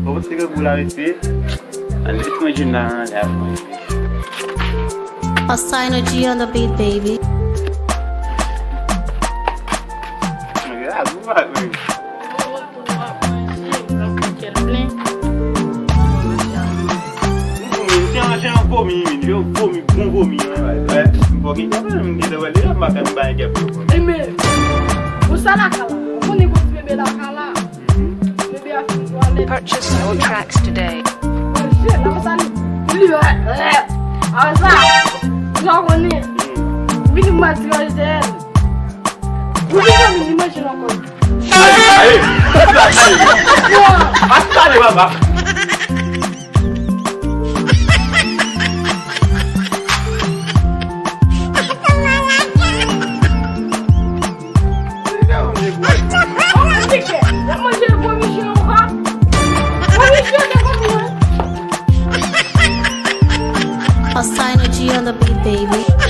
Você que vou rester. Ali tu imagina, A sign of G on the beat, baby. Purchase all tracks today. A sign of G on the beat, baby.